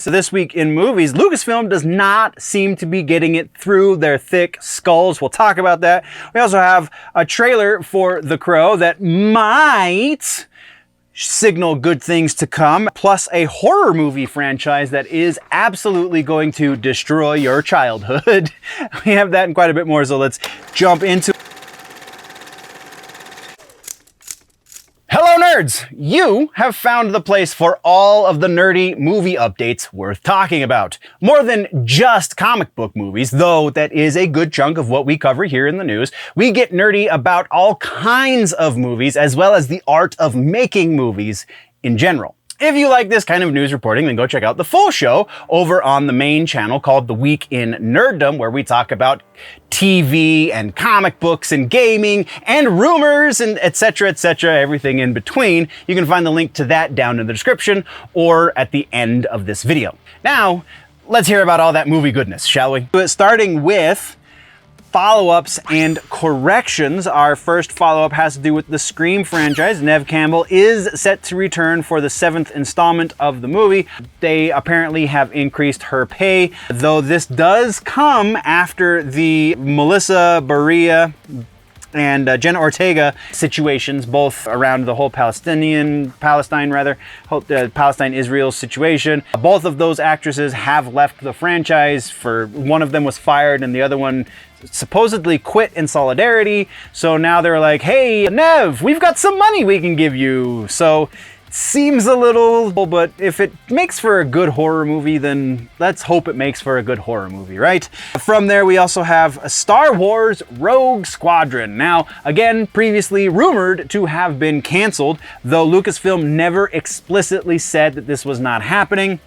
So this week in movies, Lucasfilm does not seem to be getting it through their thick skulls. We'll talk about that. We also have a trailer for The Crow that might signal good things to come, plus a horror movie franchise that is absolutely going to destroy your childhood. We have that and quite a bit more, so let's jump into it. Hello nerds! You have found the place for all of the nerdy movie updates worth talking about. More than just comic book movies, though that is a good chunk of what we cover here in the news. We get nerdy about all kinds of movies, as well as the art of making movies in general. If you like this kind of news reporting, then go check out the full show over on the main channel called The Week in Nerddom, where we talk about TV and comic books and gaming and rumors and etc., everything in between. You can find the link to that down in the description or at the end of this video. Now, let's hear about all that movie goodness, shall we? Starting with follow-ups and corrections. Our first follow-up has to do with the Scream franchise. Neve Campbell is set to return for the 7th installment of the movie. They apparently have increased her pay, though this does come after the Melissa Barrera and Jenna Ortega situations, both around the whole Palestine-Israel situation. Both of those actresses have left the franchise. One of them was fired and the other one supposedly quit in solidarity. So now they're like, hey, Neve, we've got some money we can give you. So seems a little, but if it makes for a good horror movie, then let's hope it makes for a good horror movie, right? From there, we also have Star Wars Rogue Squadron. Now, again, previously rumored to have been canceled, though Lucasfilm never explicitly said that this was not happening.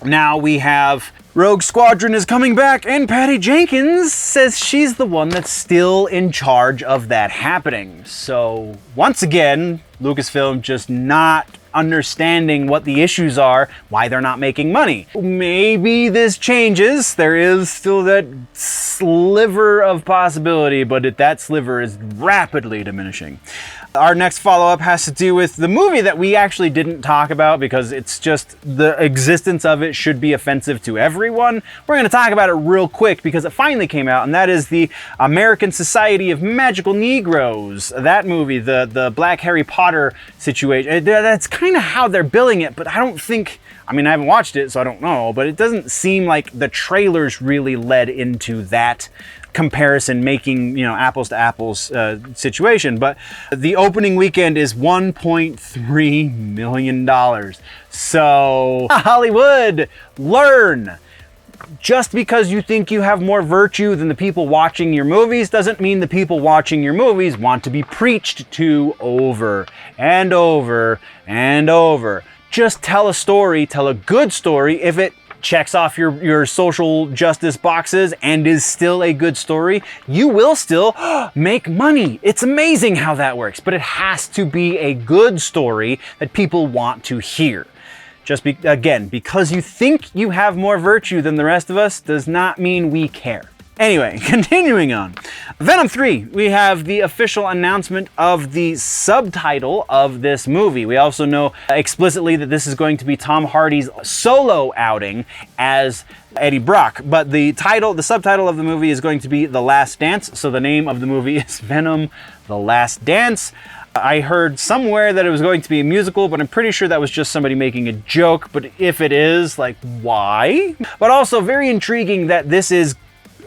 Now we have Rogue Squadron is coming back, and Patty Jenkins says she's the one that's still in charge of that happening. So once again, Lucasfilm just not understanding what the issues are, why they're not making money. Maybe this changes. There is still that sliver of possibility, but that sliver is rapidly diminishing. Our next follow-up has to do with the movie that we actually didn't talk about because it's just the existence of it should be offensive to everyone. We're going to talk about it real quick because it finally came out, and that is the American Society of Magical Negroes. That movie, the Black Harry Potter situation, that's kind of how they're billing it, but I don't think, I mean, I haven't watched it, so I don't know, but it doesn't seem like the trailers really led into that comparison, making, apples to apples situation. But the opening weekend is $1.3 million. So Hollywood, learn. Just because you think you have more virtue than the people watching your movies doesn't mean the people watching your movies want to be preached to over and over and over. Just tell a story, tell a good story. If it checks off your social justice boxes and is still a good story, you will still make money. It's amazing how that works, but it has to be a good story that people want to hear. Again, because you think you have more virtue than the rest of us does not mean we care. Anyway, continuing on. Venom 3, we have the official announcement of the subtitle of this movie. We also know explicitly that this is going to be Tom Hardy's solo outing as Eddie Brock, but the subtitle of the movie is going to be The Last Dance, so the name of the movie is Venom: The Last Dance. I heard somewhere that it was going to be a musical, but I'm pretty sure that was just somebody making a joke, but if it is, like, why? But also very intriguing that this is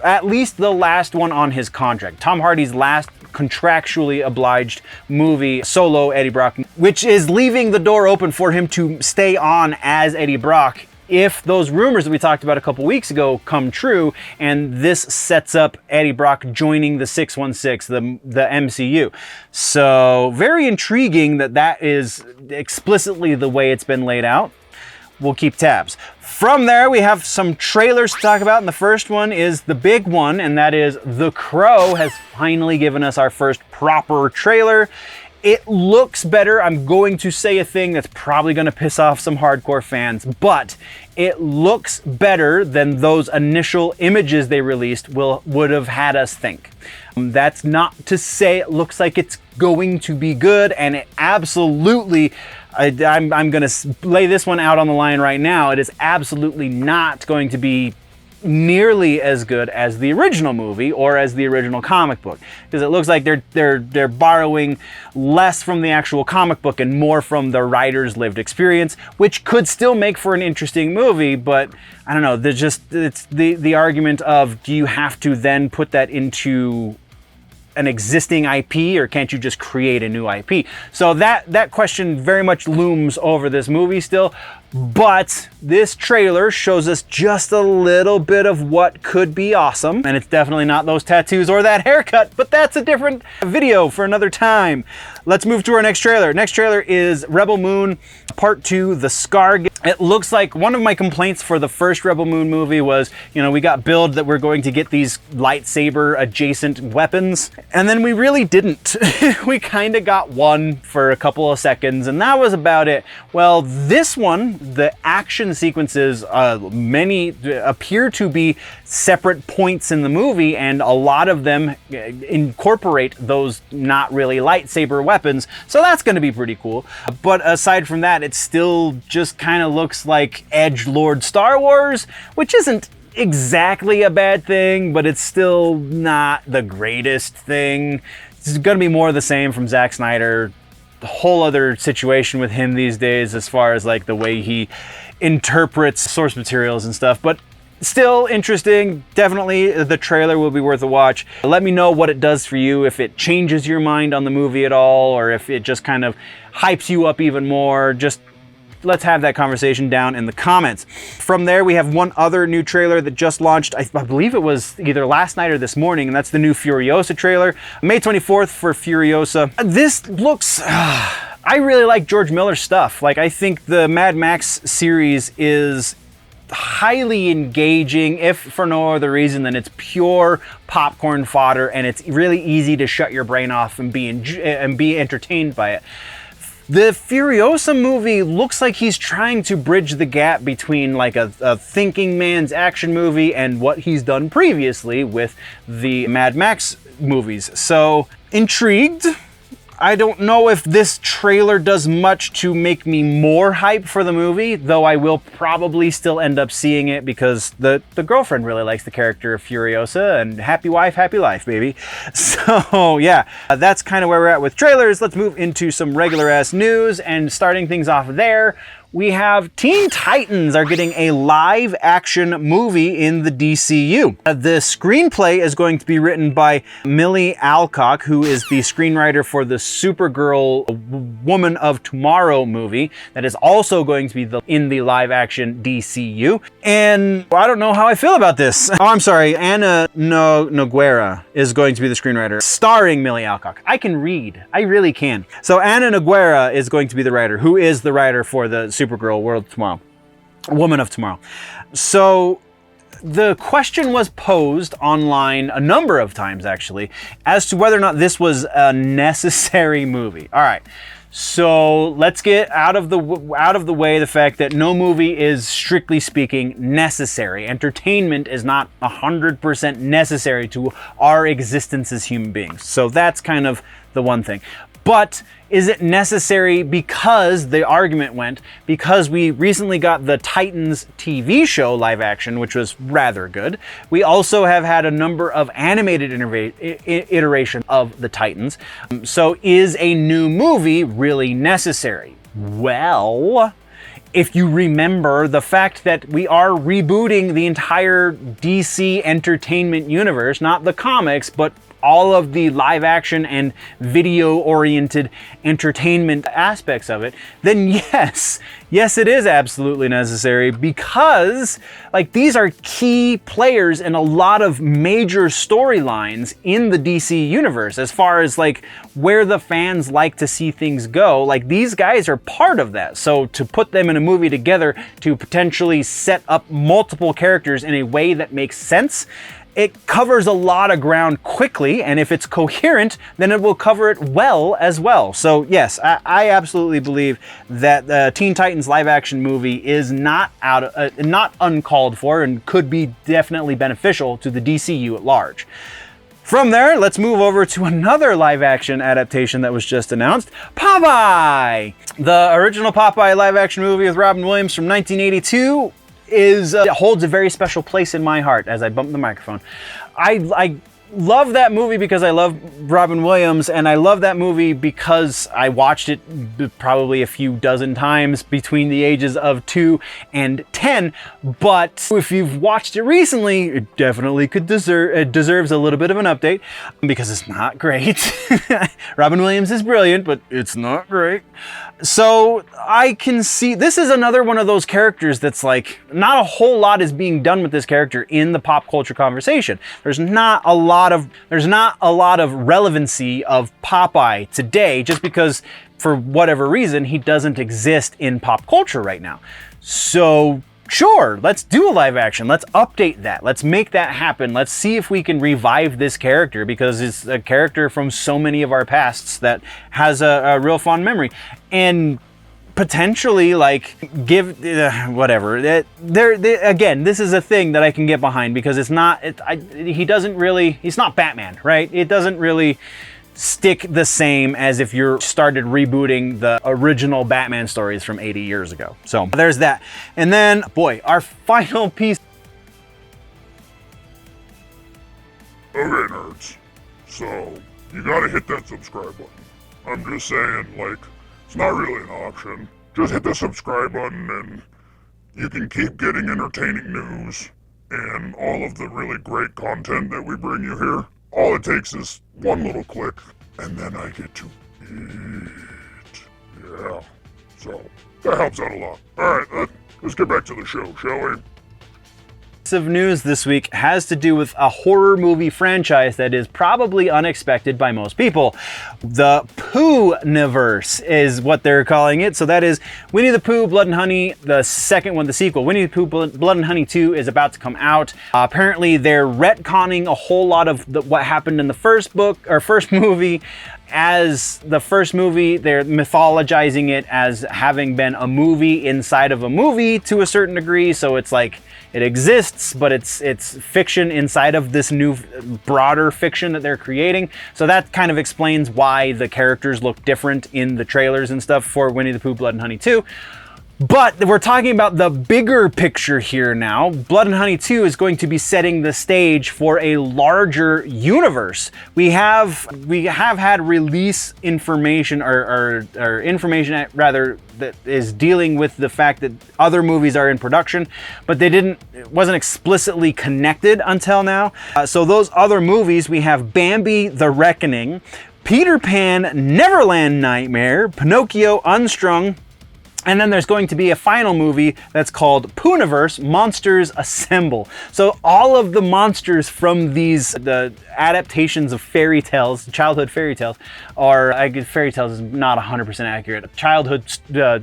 at least the last one on his contract. Tom Hardy's last contractually obliged movie, solo Eddie Brock, which is leaving the door open for him to stay on as Eddie Brock if those rumors that we talked about a couple weeks ago come true, and this sets up Eddie Brock joining the 616, the MCU. So very intriguing that is explicitly the way it's been laid out. We'll keep tabs. From there, we have some trailers to talk about, and the first one is the big one, and that is The Crow has finally given us our first proper trailer. It looks better. I'm going to say a thing that's probably going to piss off some hardcore fans, but it looks better than those initial images they released would have had us think. That's not to say it looks like it's going to be good, and it absolutely I'm going to lay this one out on the line right now. It is absolutely not going to be nearly as good as the original movie or as the original comic book, because it looks like they're borrowing less from the actual comic book and more from the writer's lived experience, which could still make for an interesting movie. But I don't know, it's the argument of, do you have to then put that into an existing IP, or can't you just create a new IP? So that question very much looms over this movie still. But this trailer shows us just a little bit of what could be awesome. And it's definitely not those tattoos or that haircut, but that's a different video for another time. Let's move to our next trailer. Next trailer is Rebel Moon Part 2, The Scar. It looks like one of my complaints for the first Rebel Moon movie was, we got billed that we're going to get these lightsaber adjacent weapons, and then we really didn't. We kind of got one for a couple of seconds, and that was about it. Well, this one, the action sequences, many appear to be separate points in the movie, and a lot of them incorporate those not really lightsaber weapons, so that's going to be pretty cool. But aside from that, it still just kind of looks like edgelord Star Wars, which isn't exactly a bad thing, but it's still not the greatest thing. It's going to be more of the same from Zack Snyder. The whole other situation with him these days as far as like the way he interprets source materials and stuff, but still interesting. Definitely the trailer will be worth a watch. Let me know what it does for you, if it changes your mind on the movie at all, or if it just kind of hypes you up even more. Just let's have that conversation down in the comments. From there, we have one other new trailer that just launched. I believe it was either last night or this morning, and that's the new Furiosa trailer. May 24th for Furiosa. This looks... I really like George Miller's stuff. Like, I think the Mad Max series is highly engaging, if for no other reason than it's pure popcorn fodder, and it's really easy to shut your brain off and be entertained by it. The Furiosa movie looks like he's trying to bridge the gap between like a thinking man's action movie and what he's done previously with the Mad Max movies. So, intrigued. I don't know if this trailer does much to make me more hype for the movie, though I will probably still end up seeing it because the girlfriend really likes the character of Furiosa, and happy wife, happy life, baby. So yeah, that's kind of where we're at with trailers. Let's move into some regular ass news, and starting things off there, we have Teen Titans are getting a live action movie in the DCU. The screenplay is going to be written by Millie Alcock, who is the screenwriter for the Supergirl Woman of Tomorrow movie that is also going to be in the live action DCU. And I don't know how I feel about this. Oh, I'm sorry. Anna Nogueira is going to be the screenwriter, starring Millie Alcock. I can read. I really can. So Anna Nogueira is going to be the writer, who is the writer for the Supergirl Woman of Tomorrow. So the question was posed online a number of times, actually, as to whether or not this was a necessary movie. All right. So let's get out of the way the fact that no movie is, strictly speaking, necessary. Entertainment is not 100% necessary to our existence as human beings. So that's kind of the one thing. But is it necessary because the argument went, because we recently got the Titans TV show live action, which was rather good. We also have had a number of animated iteration of the Titans. So is a new movie really necessary? Well, if you remember the fact that we are rebooting the entire DC entertainment universe, not the comics, but all of the live action and video oriented entertainment aspects of it, then yes, it is absolutely necessary, because like these are key players in a lot of major storylines in the DC universe as far as like where the fans like to see things go. Like these guys are part of that. So to put them in a movie together to potentially set up multiple characters in a way that makes sense, it covers a lot of ground quickly, and if it's coherent, then it will cover it well as well. So yes, I absolutely believe that the Teen Titans live action movie is not uncalled for and could be definitely beneficial to the DCU at large. From there, let's move over to another live-action adaptation that was just announced, Popeye! The original Popeye live-action movie with Robin Williams from 1982 holds a very special place in my heart as I bump the microphone. I love that movie because I love Robin Williams, and I love that movie because I watched it probably a few dozen times between the ages of 2 and 10. But if you've watched it recently, it definitely deserves a little bit of an update because it's not great. Robin Williams is brilliant, but it's not great. So I can see this is another one of those characters that's like not a whole lot is being done with this character in the pop culture conversation. There's not a lot of relevancy of Popeye today just because for whatever reason he doesn't exist in pop culture right now. So sure, let's do a live action. Let's update that. Let's make that happen. Let's see if we can revive this character because it's a character from so many of our pasts that has a real fond memory. And potentially like give whatever. Again, this is a thing that I can get behind because it's not, he's not Batman, right? It doesn't really stick the same as if you started rebooting the original Batman stories from 80 years ago. So there's that. And then, boy, our final piece. Okay, nerds. So, you gotta hit that subscribe button. I'm just saying, like, it's not really an option. Just hit the subscribe button and you can keep getting entertaining news and all of the really great content that we bring you here. All it takes is one little click, and then I get to eat. Yeah, so that helps out a lot. Alright, let's get back to the show, shall we? Of news this week has to do with a horror movie franchise that is probably unexpected by most people. The Pooh-niverse is what they're calling it. So that is Winnie the Pooh, Blood and Honey, the second one, the sequel. Winnie the Pooh, Blood and Honey 2 is about to come out. Apparently they're retconning a whole lot of what happened in the first book or first movie. As the first movie, they're mythologizing it as having been a movie inside of a movie to a certain degree. So it's like it exists, but it's fiction inside of this new broader fiction that they're creating. So that kind of explains why the characters look different in the trailers and stuff for Winnie the Pooh, Blood and Honey 2. But we're talking about the bigger picture here now. Blood and Honey 2 is going to be setting the stage for a larger universe. We have had release information or information rather that is dealing with the fact that other movies are in production, but it wasn't explicitly connected until now. So those other movies, we have Bambi: The Reckoning, Peter Pan: Neverland Nightmare, Pinocchio: Unstrung, and then there's going to be a final movie that's called Pooh-niverse: Monsters Assemble. So all of the monsters from the adaptations of fairy tales, childhood fairy tales, or I guess fairy tales is not 100% accurate, childhood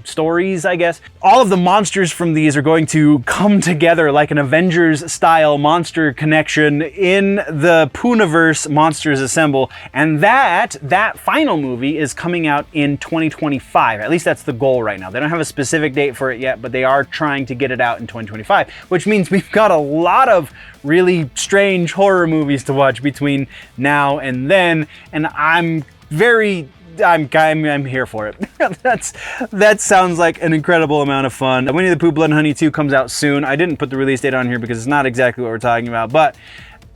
stories, I guess. All of the monsters from these are going to come together like an Avengers-style monster connection in the Pooh-niverse: Monsters Assemble. And that final movie is coming out in 2025. At least that's the goal right now. They don't have a specific date for it yet, but they are trying to get it out in 2025, which means we've got a lot of really strange horror movies to watch between now and then, and I'm here for it. That sounds like an incredible amount of fun. Winnie the Pooh, Blood and Honey 2 comes out soon. I didn't put the release date on here because it's not exactly what we're talking about, but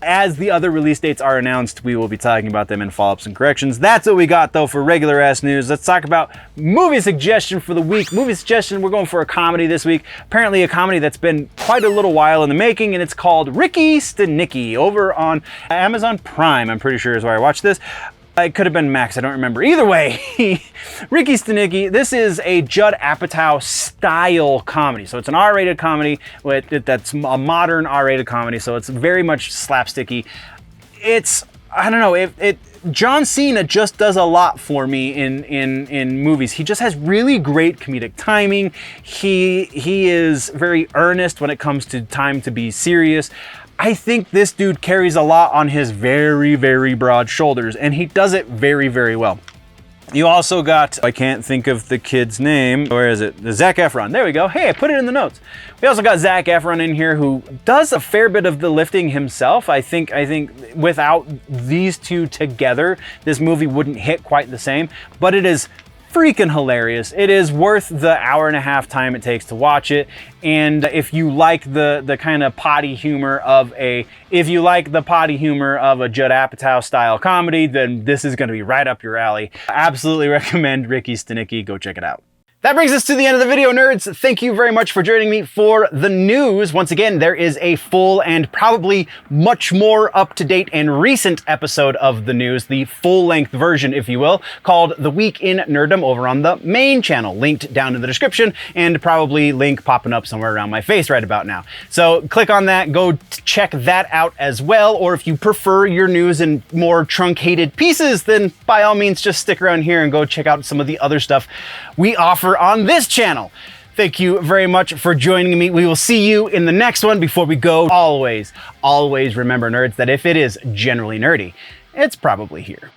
as the other release dates are announced, we will be talking about them in follow-ups and corrections. That's what we got, though, for regular-ass news. Let's talk about movie suggestion for the week. Movie suggestion, we're going for a comedy this week. Apparently a comedy that's been quite a little while in the making, and it's called Ricky Stenicki over on Amazon Prime, I'm pretty sure is where I watched this. It could have been Max, I don't remember. Either way, Ricky Stenicki, this is a Judd Apatow style comedy. So it's an R-rated comedy that's a modern R-rated comedy, so it's very much slapsticky. I don't know, John Cena just does a lot for me in movies. He just has really great comedic timing. He is very earnest when it comes to time to be serious. I think this dude carries a lot on his very, very broad shoulders, and he does it very, very well. You also got, I can't think of the kid's name. Where is it? Zac Efron. There we go. Hey, I put it in the notes. We also got Zac Efron in here, who does a fair bit of the lifting himself. I think without these two together, this movie wouldn't hit quite the same, but it is freaking hilarious. It is worth the hour-and-a-half time it takes to watch it. And if you like the kind of potty humor of a Judd Apatow style comedy, then this is going to be right up your alley. Absolutely recommend Ricky Stenicki. Go check it out. That brings us to the end of the video, nerds. Thank you very much for joining me for the news. Once again, there is a full and probably much more up-to-date and recent episode of the news, the full-length version, if you will, called The Week in Nerddom over on the main channel, linked down in the description, and probably link popping up somewhere around my face right about now. So click on that, go check that out as well, or if you prefer your news in more truncated pieces, then by all means just stick around here and go check out some of the other stuff we offer on this channel. Thank you very much for joining me. We will see you in the next one. Before we go, always remember, nerds, that if it is generally nerdy, it's probably here.